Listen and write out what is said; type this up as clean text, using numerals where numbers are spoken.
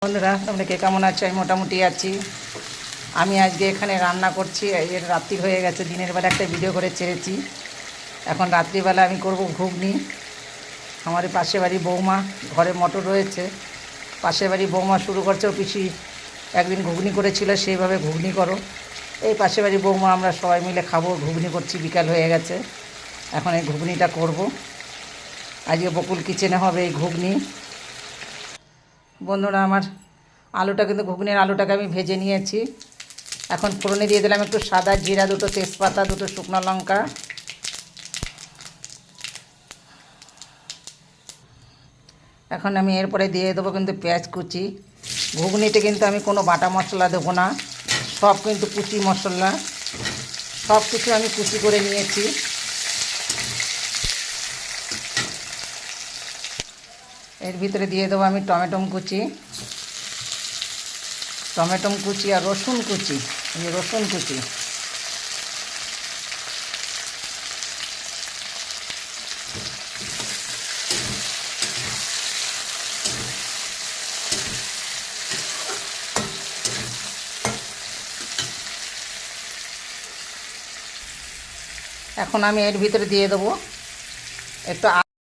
বন্ধুরা তোমরা কে কেমন আছো? আমি মোটামুটি আছি। আমি আজকে এখানে রান্না করছি। এর রাত্রি হয়ে গেছে, দিনের বেলা একটা ভিডিও করে ছেড়েছি। এখন রাত্রিবেলা আমি করব ঘুগনি। আমার পাশে বাড়ি বৌমা, ঘরে মটর রয়েছে, পাশে বাড়ি বৌমা শুরু করছে। ও পিসি একদিন ঘুগনি করেছিল, সেইভাবে ঘুগনি করো। এই পাশে বাড়ি বৌমা আমরা সবাই মিলে খাবো, ঘুগনি করছি। বিকাল হয়ে গেছে, এখন এই ঘুগনিটা করব। আজকে বকুল কিচেনে হবে এই ঘুগনি। বন্ধুরা আমার আলুটা কিন্তু ঘুগনির আলুটাকে আমি ভেজে নিয়েছি। এখন ফোড়নে দিয়ে দিলাম একটু সাদা জিরা, দুটো তেজপাতা, দুটো শুকনো লঙ্কা। এখন আমি এরপরে দিয়ে দেবো কিন্তু পেঁয়াজ কুচি। ঘুগনিতে কিন্তু আমি কোনো বাটা মশলা দেবো না, সব কিন্তু কুচি মশলা, সব কিছু আমি কুচি করে নিয়েছি। এর ভিতরে দিয়ে দেবো আমি টমেটো কুচি আর রসুন কুচি। এই রসুন কুচি এখন আমি এর ভিতরে দিয়ে দেবো একটু